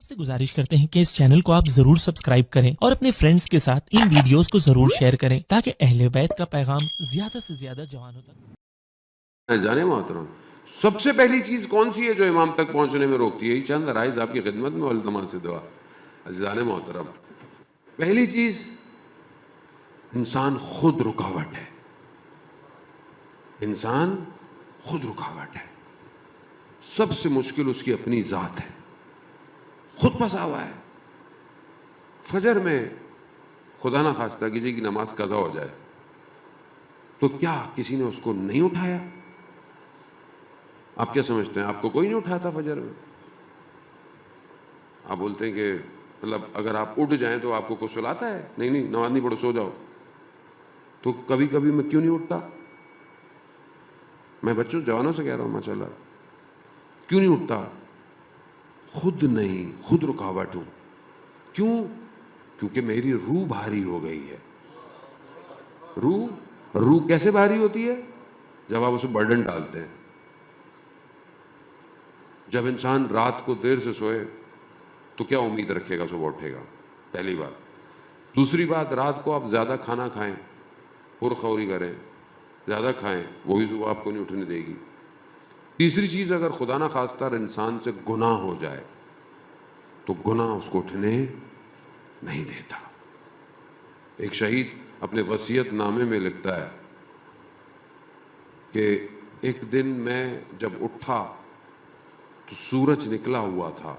آپ سے گزارش کرتے ہیں کہ اس چینل کو آپ ضرور سبسکرائب کریں اور اپنے فرینڈز کے ساتھ ان ویڈیوز کو ضرور شیئر کریں تاکہ اہل بیت کا پیغام زیادہ سے زیادہ جوانوں تک جانے محترم، سب سے پہلی چیز کون سی ہے جو امام تک پہنچنے میں روکتی ہے؟ یہ چند رائز آپ کی خدمت میں علماء سے دعا. عزیزان محترم، پہلی چیز انسان خود رکاوٹ ہے. انسان خود رکاوٹ ہے. سب سے مشکل اس کی اپنی ذات ہے، خود پھنسا ہوا ہے. فجر میں خدا نہ خواستہ کسی کی نماز قضا ہو جائے تو کیا کسی نے اس کو نہیں اٹھایا؟ آپ کیا سمجھتے ہیں آپ کو کوئی نہیں اٹھاتا فجر میں؟ آپ بولتے ہیں کہ مطلب اگر آپ اٹھ جائیں تو آپ کو کوئی سلاتا ہے؟ نہیں نہیں، نماز نہیں پڑھو، سو جاؤ. تو کبھی کبھی میں کیوں نہیں اٹھتا؟ میں بچوں جوانوں سے کہہ رہا ہوں، ماشاءاللہ، کیوں نہیں اٹھتا؟ خود نہیں، خود رکاوٹ ہوں. کیوں؟ کیونکہ میری روح بھاری ہو گئی ہے. روح کیسے بھاری ہوتی ہے؟ جب آپ اسے برڈن ڈالتے ہیں. جب انسان رات کو دیر سے سوئے تو کیا امید رکھے گا صبح اٹھے گا؟ پہلی بات. دوسری بات، رات کو آپ زیادہ کھانا کھائیں، پرخوری کریں، زیادہ کھائیں، وہ بھی صبح آپ کو نہیں اٹھنے دے گی. تیسری چیز، اگر خدا نہ خواستہ انسان سے گناہ ہو جائے تو گناہ اس کو اٹھنے نہیں دیتا. ایک شہید اپنے وصیت نامے میں لکھتا ہے کہ ایک دن میں جب اٹھا تو سورج نکلا ہوا تھا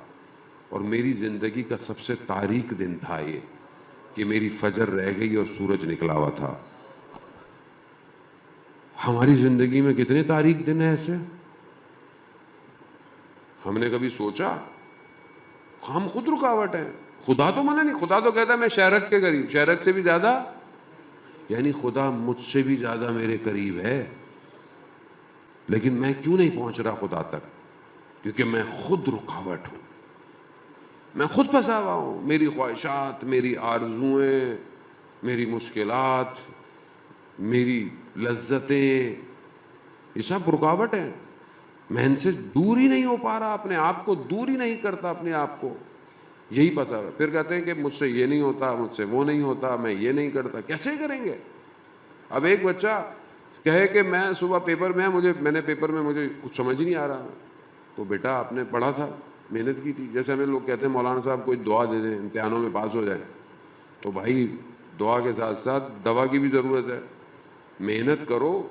اور میری زندگی کا سب سے تاریک دن تھا یہ، کہ میری فجر رہ گئی اور سورج نکلا ہوا تھا. ہماری زندگی میں کتنے تاریک دن ہیں ایسے؟ ہم نے کبھی سوچا؟ ہم خود رکاوٹ ہیں. خدا تو منع نہیں، خدا تو کہتا ہے میں شہرک کے قریب، شہرک سے بھی زیادہ، یعنی خدا مجھ سے بھی زیادہ میرے قریب ہے. لیکن میں کیوں نہیں پہنچ رہا خدا تک؟ کیونکہ میں خود رکاوٹ ہوں، میں خود پھنسا ہوا ہوں. میری خواہشات، میری آرزوئیں، میری مشکلات، میری لذتیں، یہ سب رکاوٹ ہیں. میں ان سے دور ہی نہیں ہو پا رہا، اپنے آپ کو دور ہی نہیں کرتا اپنے آپ کو. یہی پھنسا ہوا. پھر کہتے ہیں کہ مجھ سے یہ نہیں ہوتا، مجھ سے وہ نہیں ہوتا، میں یہ نہیں کرتا. کیسے کریں گے؟ اب ایک بچہ کہے کہ میں صبح پیپر میں میں نے پیپر میں مجھے کچھ سمجھ نہیں آ رہا. تو بیٹا آپ نے پڑھا تھا، محنت کی تھی. جیسے ہمیں لوگ کہتے ہیں مولانا صاحب کوئی دعا دے دیں امتحانوں میں پاس ہو جائے، تو بھائی دعا کے ساتھ ساتھ دوا کی بھی ضرورت ہے. محنت کرو،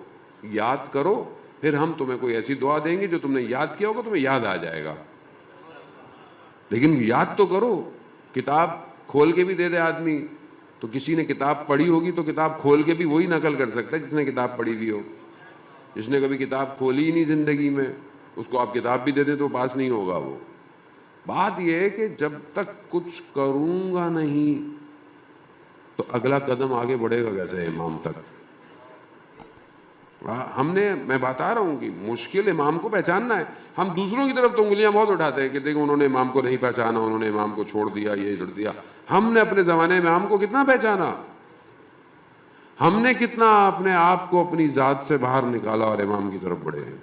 یاد کرو، پھر ہم تمہیں کوئی ایسی دعا دیں گے جو تم نے یاد کیا ہوگا تمہیں یاد آ جائے گا. لیکن یاد تو کرو. کتاب کھول کے بھی دے دے آدمی تو کسی نے کتاب پڑھی ہوگی تو کتاب کھول کے بھی وہی نقل کر سکتا ہے جس نے کتاب پڑھی بھی ہو. جس نے کبھی کتاب کھولی ہی نہیں زندگی میں، اس کو آپ کتاب بھی دے دیں تو پاس نہیں ہوگا وہ. بات یہ ہے کہ جب تک کچھ کروں گا نہیں تو اگلا قدم آگے بڑھے گا کیسے امام تک؟ میں بتا رہا ہوں کہ مشکل امام کو پہچاننا ہے. ہم دوسروں کی طرف تو انگلیاں بہت اٹھاتے ہیں کہ دیکھو انہوں نے امام کو نہیں پہچانا، انہوں نے امام کو چھوڑ دیا، یہ چھوڑ دیا. ہم نے اپنے زمانے میں امام کو کتنا پہچانا؟ ہم نے کتنا اپنے آپ کو اپنی ذات سے باہر نکالا اور امام کی طرف بڑھے ہیں.